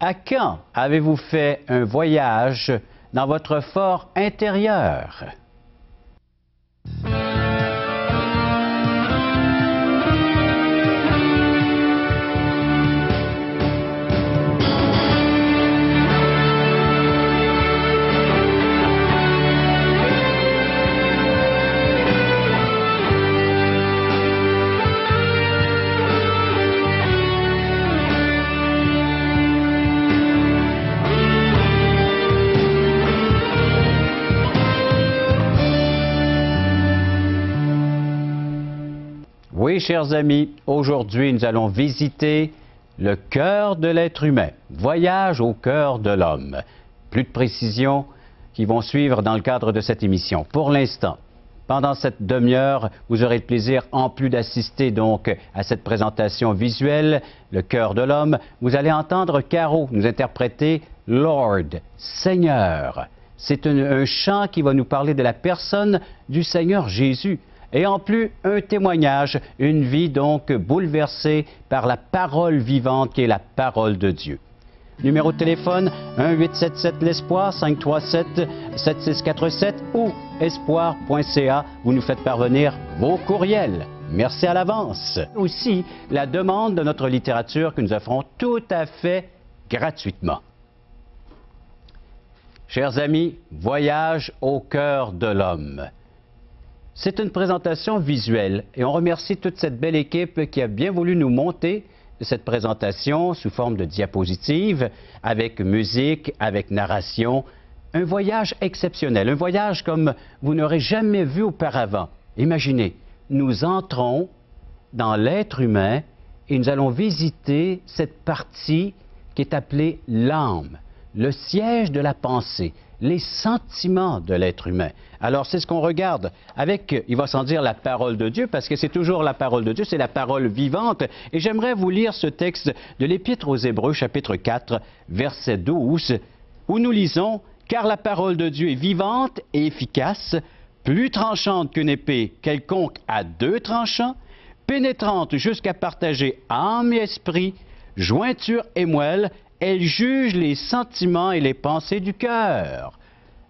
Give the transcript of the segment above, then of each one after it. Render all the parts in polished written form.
À quand avez-vous fait un voyage dans votre fort intérieur? Oui, chers amis, aujourd'hui, nous allons visiter le cœur de l'être humain. Voyage au cœur de l'homme. Plus de précisions qui vont suivre dans le cadre de cette émission. Pour l'instant, pendant cette demi-heure, vous aurez le plaisir, en plus d'assister donc à cette présentation visuelle, le cœur de l'homme, vous allez entendre Caro nous interpréter Lord, Seigneur. C'est un chant qui va nous parler de la personne du Seigneur Jésus. Et en plus, un témoignage, une vie donc bouleversée par la parole vivante qui est la parole de Dieu. Numéro de téléphone 1-877-l'Espoir, 537-7647 ou espoir.ca. Vous nous faites parvenir vos courriels. Merci à l'avance. Aussi, la demande de notre littérature que nous offrons tout à fait gratuitement. Chers amis, voyage au cœur de l'homme. C'est une présentation visuelle et on remercie toute cette belle équipe qui a bien voulu nous monter cette présentation sous forme de diapositive, avec musique, avec narration. Un voyage exceptionnel, un voyage comme vous n'aurez jamais vu auparavant. Imaginez, nous entrons dans l'être humain et nous allons visiter cette partie qui est appelée l'âme, le siège de la pensée, les sentiments de l'être humain. Alors, c'est ce qu'on regarde avec, il va sans dire, la parole de Dieu, parce que c'est toujours la parole de Dieu, c'est la parole vivante. Et j'aimerais vous lire ce texte de l'Épître aux Hébreux, chapitre 4, verset 12, où nous lisons « Car la parole de Dieu est vivante et efficace, plus tranchante qu'une épée quelconque à deux tranchants, pénétrante jusqu'à partager âme et esprit, jointure et moelle, elle juge les sentiments et les pensées du cœur. »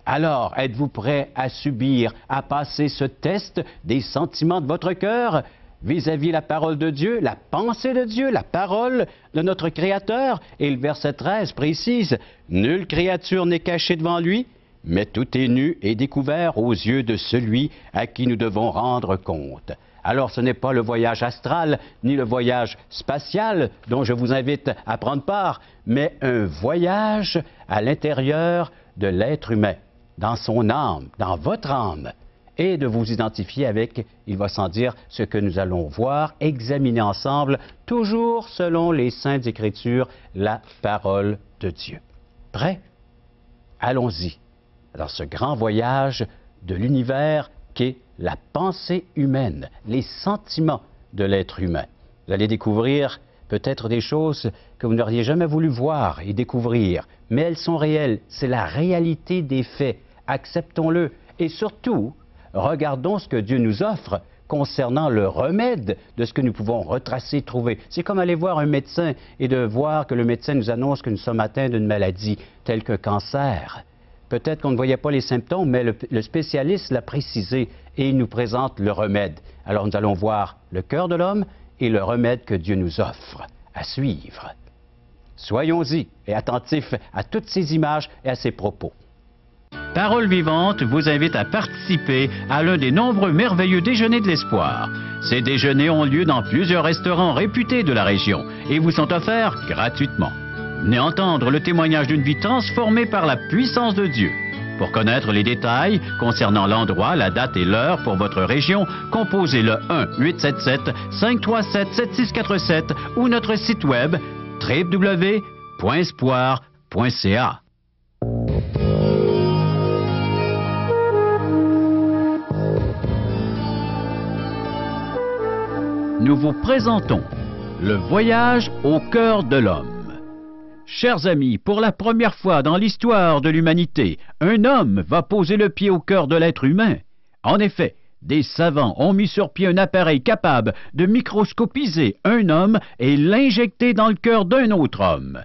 Alors, êtes-vous prêt à subir, à passer ce test des sentiments de votre cœur vis-à-vis la parole de Dieu, la pensée de Dieu, la parole de notre Créateur? Et le verset 13 précise, « Nulle créature n'est cachée devant lui, mais tout est nu et découvert aux yeux de celui à qui nous devons rendre compte. » Alors, ce n'est pas le voyage astral, ni le voyage spatial dont je vous invite à prendre part, mais un voyage à l'intérieur de l'être humain, dans son âme, dans votre âme, et de vous identifier avec, il va sans dire, ce que nous allons voir, examiner ensemble, toujours selon les Saintes Écritures, la parole de Dieu. Prêt? Allons-y, dans ce grand voyage de l'univers qu'est la pensée humaine, les sentiments de l'être humain. Vous allez découvrir peut-être des choses que vous n'auriez jamais voulu voir et découvrir, mais elles sont réelles, c'est la réalité des faits. Acceptons-le et surtout, regardons ce que Dieu nous offre concernant le remède de ce que nous pouvons retracer, trouver. C'est comme aller voir un médecin et de voir que le médecin nous annonce que nous sommes atteints d'une maladie telle qu'un cancer. Peut-être qu'on ne voyait pas les symptômes, mais le spécialiste l'a précisé et il nous présente le remède. Alors nous allons voir le cœur de l'homme et le remède que Dieu nous offre à suivre. Soyons-y et attentifs à toutes ces images et à ces propos. Parole vivante vous invite à participer à l'un des nombreux merveilleux déjeuners de l'espoir. Ces déjeuners ont lieu dans plusieurs restaurants réputés de la région et vous sont offerts gratuitement. Venez entendre le témoignage d'une vie transformée par la puissance de Dieu. Pour connaître les détails concernant l'endroit, la date et l'heure pour votre région, composez le 1-877-537-7647 ou notre site web www.espoir.ca. Nous vous présentons le voyage au cœur de l'homme. Chers amis, pour la première fois dans l'histoire de l'humanité, un homme va poser le pied au cœur de l'être humain. En effet, des savants ont mis sur pied un appareil capable de microscopiser un homme et l'injecter dans le cœur d'un autre homme.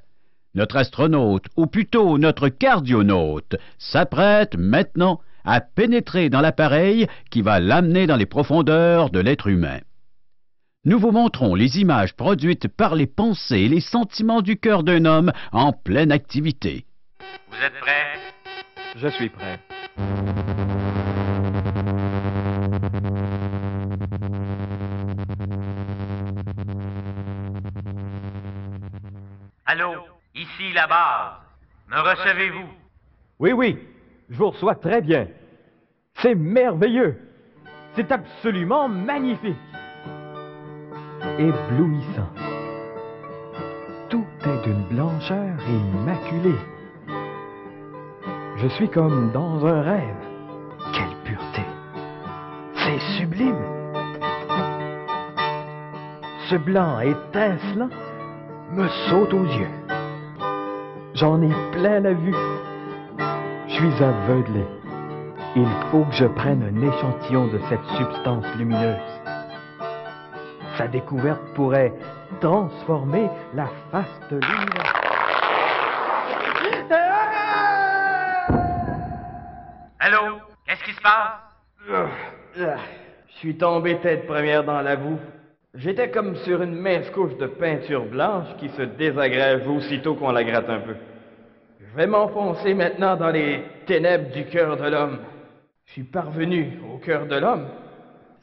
Notre astronaute, ou plutôt notre cardionaute, s'apprête maintenant à pénétrer dans l'appareil qui va l'amener dans les profondeurs de l'être humain. Nous vous montrons les images produites par les pensées et les sentiments du cœur d'un homme en pleine activité. Vous êtes prêts? Je suis prêt. Allô, ici la base. Me recevez-vous? Oui, je vous reçois très bien. C'est merveilleux. C'est absolument magnifique. Éblouissant. Tout est d'une blancheur immaculée. Je suis comme dans un rêve. Quelle pureté! C'est sublime! Ce blanc étincelant me saute aux yeux. J'en ai plein la vue. Je suis aveuglé. Il faut que je prenne un échantillon de cette substance lumineuse. Sa découverte pourrait transformer la face de l'univers. Allô, qu'est-ce qui se passe? Je suis tombé tête première dans la boue. J'étais comme sur une mince couche de peinture blanche qui se désagrège aussitôt qu'on la gratte un peu. Je vais m'enfoncer maintenant dans les ténèbres du cœur de l'homme. Je suis parvenu au cœur de l'homme.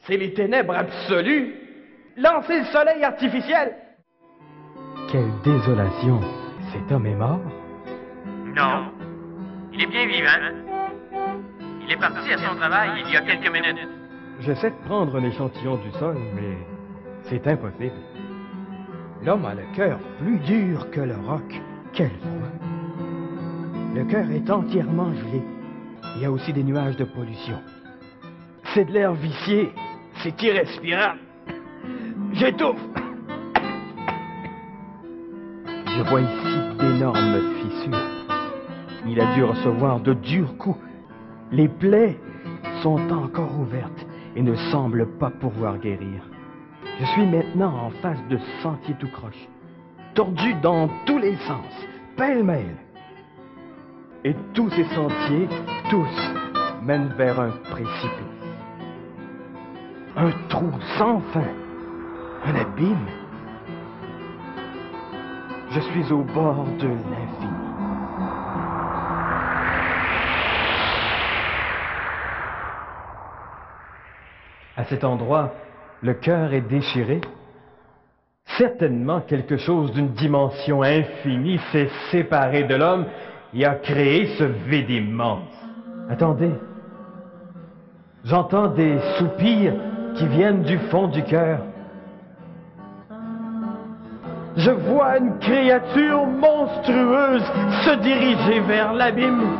C'est les ténèbres absolues. Lancez le soleil artificiel! Quelle désolation! Cet homme est mort? Non. Il est bien vivant. Il est parti à son travail il y a quelques minutes. J'essaie de prendre un échantillon du sol, mais c'est impossible. L'homme a le cœur plus dur que le roc. Quel froid! Le cœur est entièrement gelé. Il y a aussi des nuages de pollution. C'est de l'air vicié. C'est irrespirable. J'étouffe. Je vois ici d'énormes fissures. Il a dû recevoir de durs coups. Les plaies sont encore ouvertes et ne semblent pas pouvoir guérir. Je suis maintenant en face de sentiers tout croche, tordus dans tous les sens, pêle-mêle. Et tous ces sentiers, tous, mènent vers un précipice. Un trou sans fin, un abîme. Je suis au bord de l'infini. À cet endroit, le cœur est déchiré. Certainement quelque chose d'une dimension infinie s'est séparé de l'homme et a créé ce vide immense. Attendez. J'entends des soupirs qui viennent du fond du cœur. Je vois une créature monstrueuse se diriger vers l'abîme.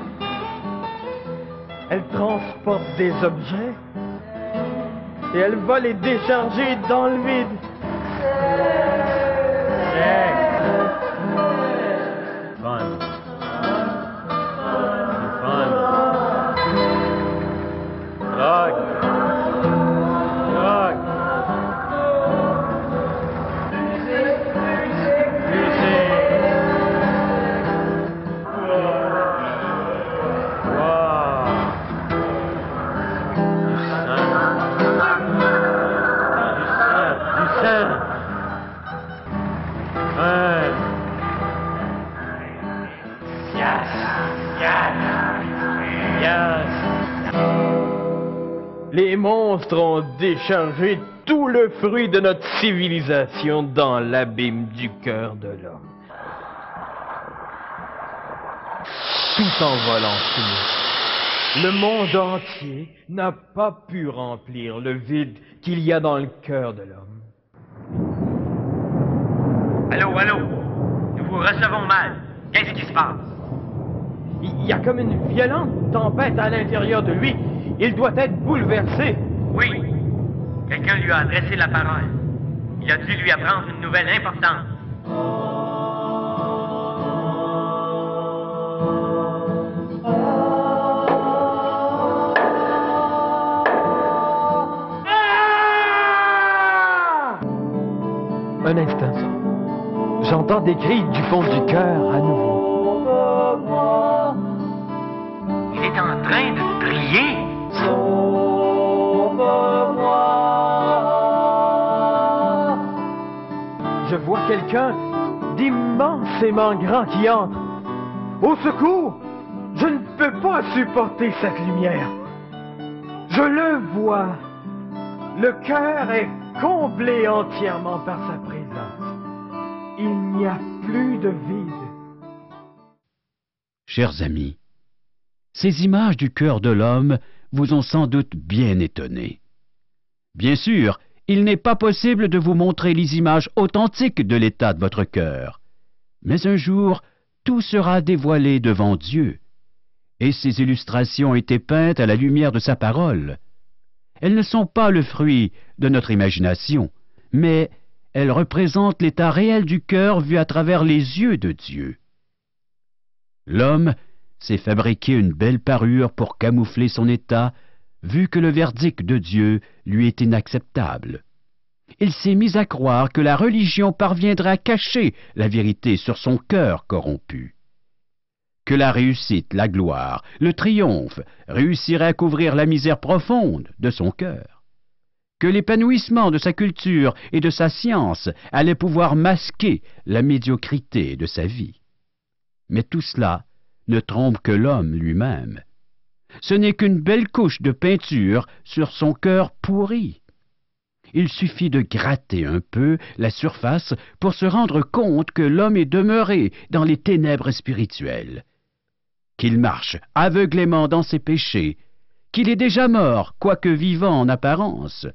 Elle transporte des objets et elle va les décharger dans le vide. Les monstres ont déchargé tout le fruit de notre civilisation dans l'abîme du cœur de l'homme. Tout en volant fumée. Le monde entier n'a pas pu remplir le vide qu'il y a dans le cœur de l'homme. Allô, nous vous recevons mal. Qu'est-ce qui se passe? Il y a comme une violente tempête à l'intérieur de lui. Il doit être bouleversé. Oui. Quelqu'un lui a adressé la parole. Il a dû lui apprendre une nouvelle importante. Un instant. J'entends des cris du fond du cœur à nouveau. Il est en train de prier. Je vois quelqu'un d'immensément grand qui entre. Au secours! Je ne peux pas supporter cette lumière. Je le vois. Le cœur est comblé entièrement par sa présence. Il n'y a plus de vide. Chers amis, ces images du cœur de l'homme vous ont sans doute bien étonné. Bien sûr, il n'est pas possible de vous montrer les images authentiques de l'état de votre cœur. Mais un jour, tout sera dévoilé devant Dieu. Et ces illustrations ont été peintes à la lumière de sa parole. Elles ne sont pas le fruit de notre imagination, mais elles représentent l'état réel du cœur vu à travers les yeux de Dieu. L'homme s'est fabriqué une belle parure pour camoufler son état, vu que le verdict de Dieu lui est inacceptable. Il s'est mis à croire que la religion parviendrait à cacher la vérité sur son cœur corrompu. Que la réussite, la gloire, le triomphe réussiraient à couvrir la misère profonde de son cœur. Que l'épanouissement de sa culture et de sa science allait pouvoir masquer la médiocrité de sa vie. Mais tout cela ne trompe que l'homme lui-même. Ce n'est qu'une belle couche de peinture sur son cœur pourri. Il suffit de gratter un peu la surface pour se rendre compte que l'homme est demeuré dans les ténèbres spirituelles, qu'il marche aveuglément dans ses péchés, qu'il est déjà mort, quoique vivant en apparence.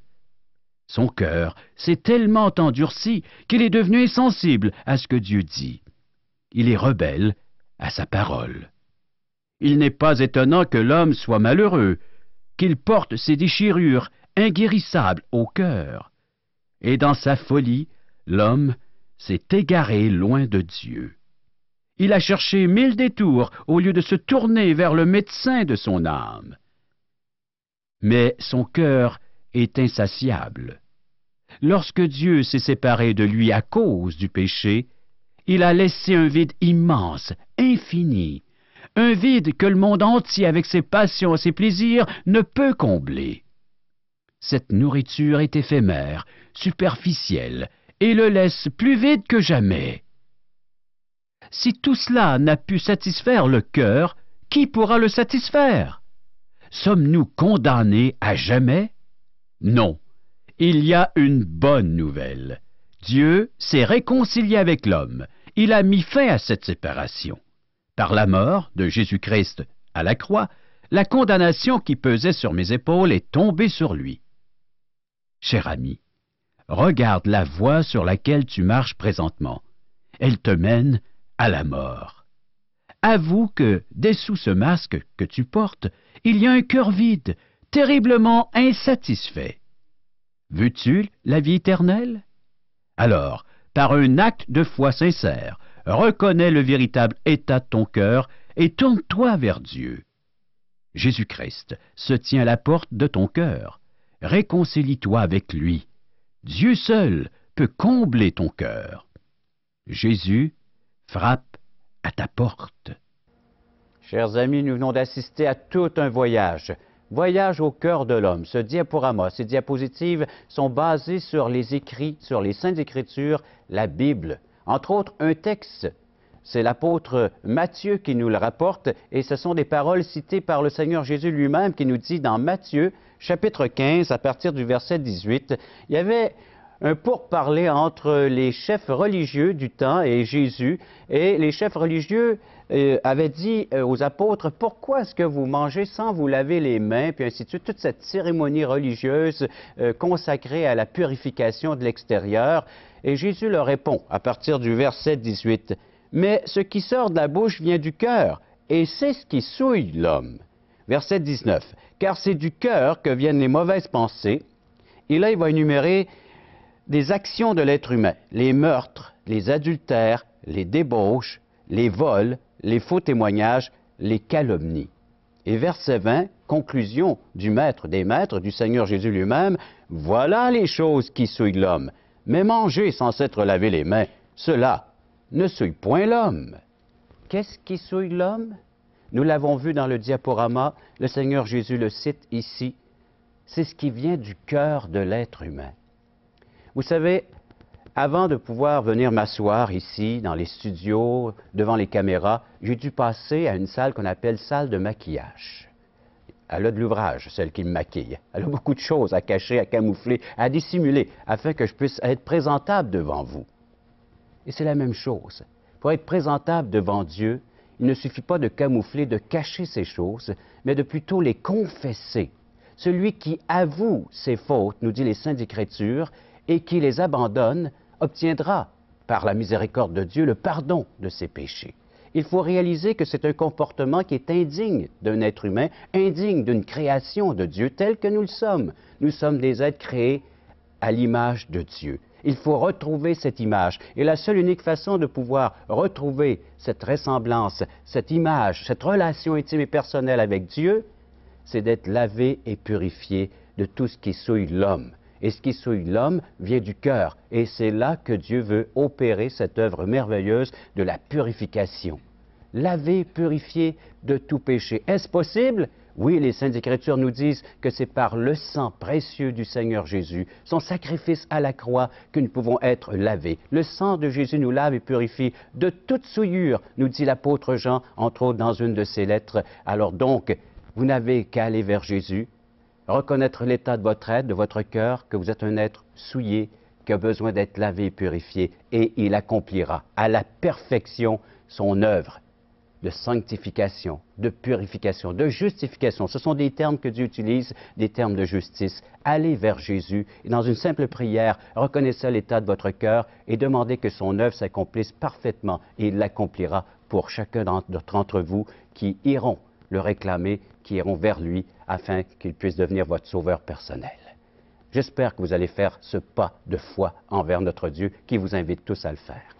Son cœur s'est tellement endurci qu'il est devenu insensible à ce que Dieu dit. Il est rebelle à sa parole. Il n'est pas étonnant que l'homme soit malheureux, qu'il porte ses déchirures inguérissables au cœur. Et dans sa folie, l'homme s'est égaré loin de Dieu. Il a cherché 1000 détours au lieu de se tourner vers le médecin de son âme. Mais son cœur est insatiable. Lorsque Dieu s'est séparé de lui à cause du péché, il a laissé un vide immense, infini, un vide que le monde entier, avec ses passions et ses plaisirs, ne peut combler. Cette nourriture est éphémère, superficielle, et le laisse plus vide que jamais. Si tout cela n'a pu satisfaire le cœur, qui pourra le satisfaire? Sommes-nous condamnés à jamais? Non. Il y a une bonne nouvelle. Dieu s'est réconcilié avec l'homme. Il a mis fin à cette séparation. Par la mort de Jésus-Christ à la croix, la condamnation qui pesait sur mes épaules est tombée sur lui. Cher ami, regarde la voie sur laquelle tu marches présentement. Elle te mène à la mort. Avoue que, dessous ce masque que tu portes, il y a un cœur vide, terriblement insatisfait. Veux-tu la vie éternelle? Alors, par un acte de foi sincère, reconnais le véritable état de ton cœur et tourne-toi vers Dieu. Jésus-Christ se tient à la porte de ton cœur. Réconcilie-toi avec lui. Dieu seul peut combler ton cœur. Jésus frappe à ta porte. Chers amis, nous venons d'assister à tout un voyage. Voyage au cœur de l'homme. Ce diaporama, ces diapositives sont basées sur les écrits, sur les Saintes Écritures, la Bible. Entre autres, un texte. C'est l'apôtre Matthieu qui nous le rapporte et ce sont des paroles citées par le Seigneur Jésus lui-même qui nous dit dans Matthieu, chapitre 15, à partir du verset 18, il y avait un pourparler entre les chefs religieux du temps et Jésus, et les chefs religieux avaient dit aux apôtres, « Pourquoi est-ce que vous mangez sans vous laver les mains ?» puis ainsi de suite, toute cette cérémonie religieuse consacrée à la purification de l'extérieur. Et Jésus leur répond, à partir du verset 18, « Mais ce qui sort de la bouche vient du cœur, et c'est ce qui souille l'homme. » Verset 19, « Car c'est du cœur que viennent les mauvaises pensées. » Et là, il va énumérer des actions de l'être humain, les meurtres, les adultères, les débauches, les vols, les faux témoignages, les calomnies. Et verset 20, conclusion du Maître des Maîtres, du Seigneur Jésus lui-même, « Voilà les choses qui souillent l'homme, mais manger sans s'être lavé les mains, cela ne souille point l'homme. Qu'est-ce qui souille l'homme? Nous l'avons vu dans le diaporama, le Seigneur Jésus le cite ici. C'est ce qui vient du cœur de l'être humain. Vous savez, avant de pouvoir venir m'asseoir ici, dans les studios, devant les caméras, j'ai dû passer à une salle qu'on appelle salle de maquillage. Elle a de l'ouvrage, celle qui me maquille. Elle a beaucoup de choses à cacher, à camoufler, à dissimuler, afin que je puisse être présentable devant vous. Et c'est la même chose. Pour être présentable devant Dieu, il ne suffit pas de camoufler, de cacher ces choses, mais de plutôt les confesser. Celui qui avoue ses fautes, nous dit les Saintes Écritures, et qui les abandonne, obtiendra, par la miséricorde de Dieu, le pardon de ses péchés. Il faut réaliser que c'est un comportement qui est indigne d'un être humain, indigne d'une création de Dieu telle que nous le sommes. Nous sommes des êtres créés à l'image de Dieu. Il faut retrouver cette image. Et la seule unique façon de pouvoir retrouver cette ressemblance, cette image, cette relation intime et personnelle avec Dieu, c'est d'être lavé et purifié de tout ce qui souille l'homme. Et ce qui souille l'homme vient du cœur. Et c'est là que Dieu veut opérer cette œuvre merveilleuse de la purification. Laver, purifier de tout péché. Est-ce possible? Oui, les Saintes Écritures nous disent que c'est par le sang précieux du Seigneur Jésus, son sacrifice à la croix, que nous pouvons être lavés. Le sang de Jésus nous lave et purifie de toute souillure, nous dit l'apôtre Jean, entre autres dans une de ses lettres. Alors donc, vous n'avez qu'à aller vers Jésus, reconnaître l'état de votre être, de votre cœur, que vous êtes un être souillé, qui a besoin d'être lavé et purifié, et il accomplira à la perfection son œuvre de sanctification, de purification, de justification. Ce sont des termes que Dieu utilise, des termes de justice. Allez vers Jésus et dans une simple prière, reconnaissez l'état de votre cœur et demandez que son œuvre s'accomplisse parfaitement, et il l'accomplira pour chacun d'entre vous qui iront le réclamer, qui iront vers lui afin qu'il puisse devenir votre sauveur personnel. J'espère que vous allez faire ce pas de foi envers notre Dieu qui vous invite tous à le faire.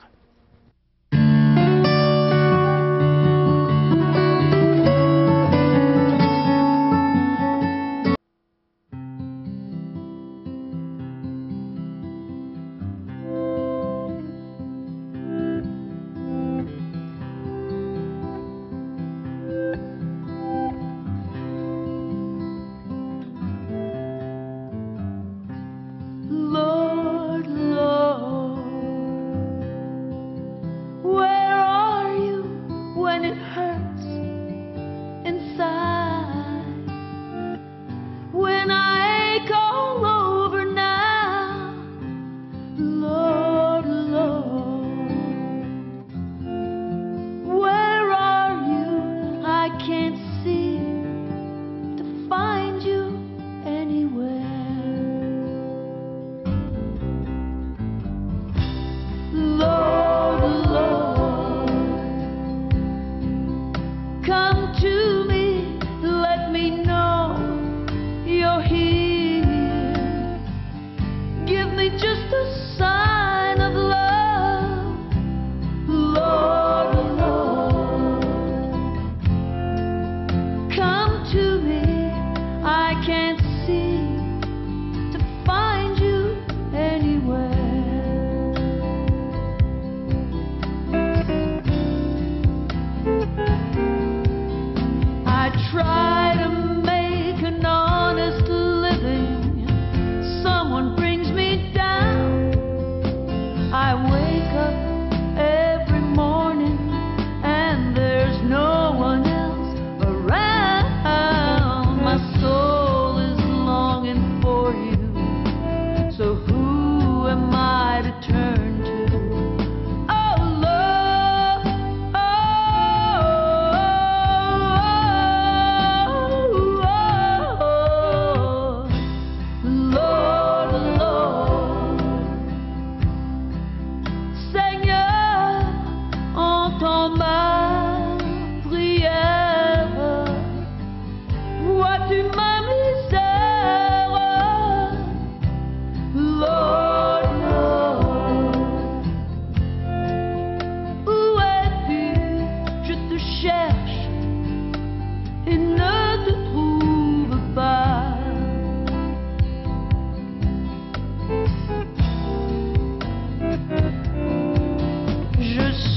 Je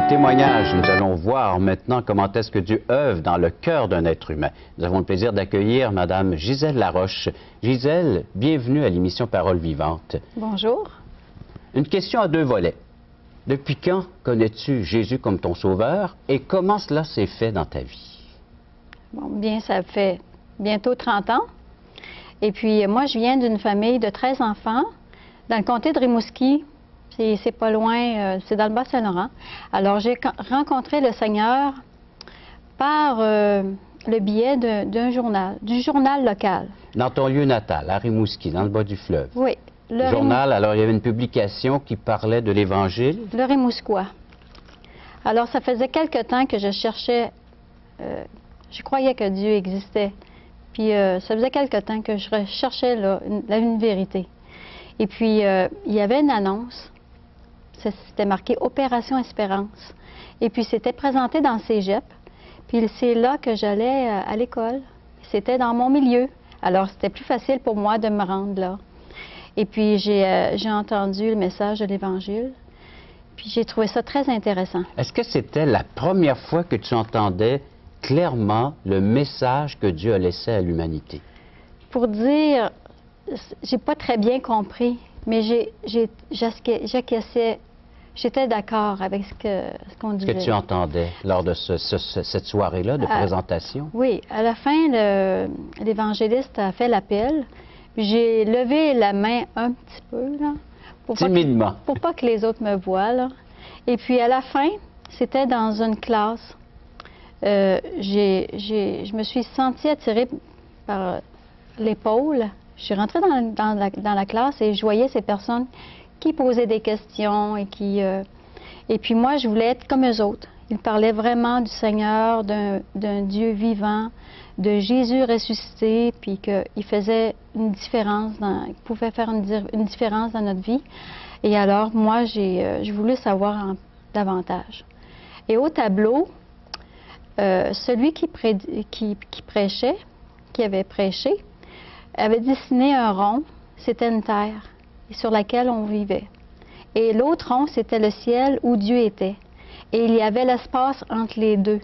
témoignage, nous allons voir maintenant comment est-ce que Dieu œuvre dans le cœur d'un être humain. Nous avons le plaisir d'accueillir Mme Gisèle Laroche. Gisèle, bienvenue à l'émission Parole vivante. Bonjour. Une question à deux volets. Depuis quand connais-tu Jésus comme ton sauveur et comment cela s'est fait dans ta vie? Bon, bien, ça fait bientôt 30 ans. Et puis, moi, je viens d'une famille de 13 enfants dans le comté de Rimouski. C'est pas loin, c'est dans le Bas-Saint-Laurent. Alors, j'ai rencontré le Seigneur par le biais du journal local. Dans ton lieu natal, à Rimouski, dans le bas du fleuve. Oui. Le journal, alors il y avait une publication qui parlait de l'Évangile. Le Rimouskois. Alors, ça faisait quelque temps que je cherchais, je croyais que Dieu existait. Puis, ça faisait quelque temps que je recherchais une vérité. Et puis, il y avait une annonce. C'était marqué Opération Espérance. Et puis, c'était présenté dans le cégep. Puis, c'est là que j'allais à l'école. C'était dans mon milieu. Alors, c'était plus facile pour moi de me rendre là. Et puis, j'ai entendu le message de l'Évangile. Puis, j'ai trouvé ça très intéressant. Est-ce que c'était la première fois que tu entendais clairement le message que Dieu a laissé à l'humanité? Pour dire, j'ai pas très bien compris, mais j'acquiesçais. J'étais d'accord avec ce qu'on disait. Ce que tu entendais lors de cette soirée-là de présentation? Oui. À la fin, l'évangéliste a fait l'appel. J'ai levé la main un petit peu, là. Timidement. Pour pas que les autres me voient, là. Et puis, à la fin, c'était dans une classe. Je me suis sentie attirée par l'épaule. Je suis rentrée dans la classe et je voyais ces personnes qui posaient des questions et qui... et puis moi, je voulais être comme eux autres. Ils parlaient vraiment du Seigneur, d'un Dieu vivant, de Jésus ressuscité, puis qu'il faisait une différence, il pouvait faire une différence dans notre vie. Et alors, moi, j'ai voulu savoir davantage. Et au tableau, celui qui prêchait, qui avait prêché, avait dessiné un rond, c'était une terre sur laquelle on vivait. Et l'autre rond, c'était le ciel où Dieu était. Et il y avait l'espace entre les deux.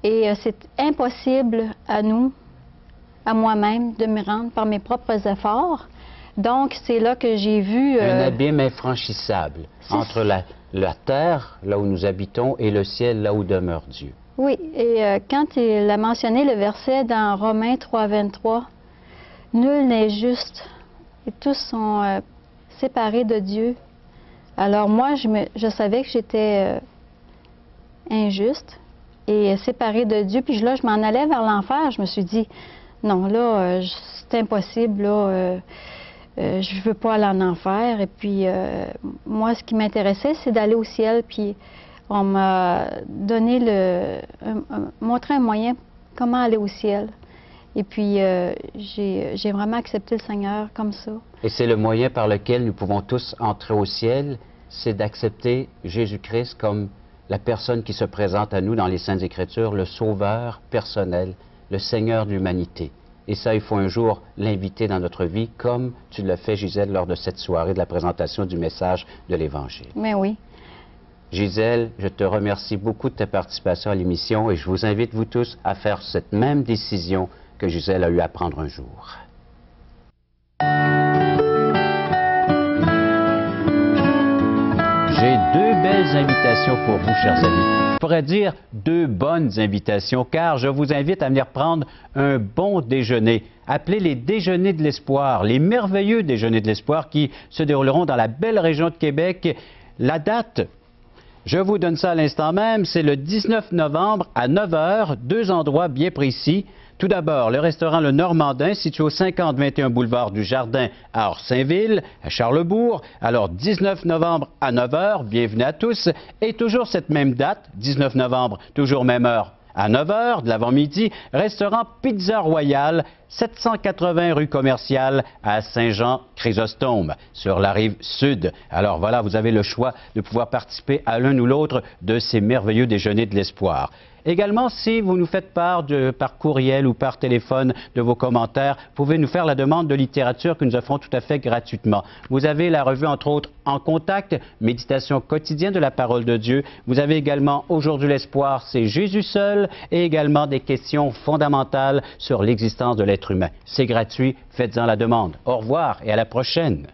Et c'est impossible à nous, à moi-même, de me rendre par mes propres efforts. Donc, c'est là que j'ai vu... Un abîme infranchissable entre la terre, là où nous habitons, et le ciel, là où demeure Dieu. Oui, et quand il a mentionné le verset dans Romains 3,23, « Nul n'est juste, et tous sont séparés de Dieu. » Alors moi, je savais que j'étais injuste et séparée de Dieu. Puis là, je m'en allais vers l'enfer. Je me suis dit, non, là, c'est impossible, là, je veux pas aller en enfer. Et puis, moi, ce qui m'intéressait, c'est d'aller au ciel. Puis, on m'a donné montré un moyen comment aller au ciel. Et puis, j'ai vraiment accepté le Seigneur comme ça. Et c'est le moyen par lequel nous pouvons tous entrer au ciel, c'est d'accepter Jésus-Christ comme la personne qui se présente à nous dans les Saintes Écritures, le Sauveur personnel, le Seigneur de l'humanité. Et ça, il faut un jour l'inviter dans notre vie, comme tu l'as fait, Gisèle, lors de cette soirée de la présentation du message de l'Évangile. Mais oui. Gisèle, je te remercie beaucoup de ta participation à l'émission et je vous invite, vous tous, à faire cette même décision que Gisèle a eu à prendre un jour. J'ai deux belles invitations pour vous, chers amis. Je pourrais dire deux bonnes invitations, car je vous invite à venir prendre un bon déjeuner, appelé les Déjeuners de l'Espoir, les merveilleux Déjeuners de l'Espoir qui se dérouleront dans la belle région de Québec. La date, je vous donne ça à l'instant même, c'est le 19 novembre à 9 h, deux endroits bien précis. Tout d'abord, le restaurant Le Normandin, situé au 5021 boulevard du Jardin à Orsainville, à Charlesbourg. Alors, 19 novembre à 9 h, bienvenue à tous. Et toujours cette même date, 19 novembre, toujours même heure, à 9 h de l'avant-midi, restaurant Pizza Royale, 780 rue Commerciale à Saint-Jean-Chrysostome, sur la rive sud. Alors voilà, vous avez le choix de pouvoir participer à l'un ou l'autre de ces merveilleux Déjeuners de l'Espoir. Également, si vous nous faites part par courriel ou par téléphone de vos commentaires, vous pouvez nous faire la demande de littérature que nous offrons tout à fait gratuitement. Vous avez la revue, entre autres, En Contact, méditation quotidienne de la parole de Dieu. Vous avez également Aujourd'hui l'espoir, c'est Jésus seul, et également des questions fondamentales sur l'existence de l'être humain. C'est gratuit, faites-en la demande. Au revoir et à la prochaine.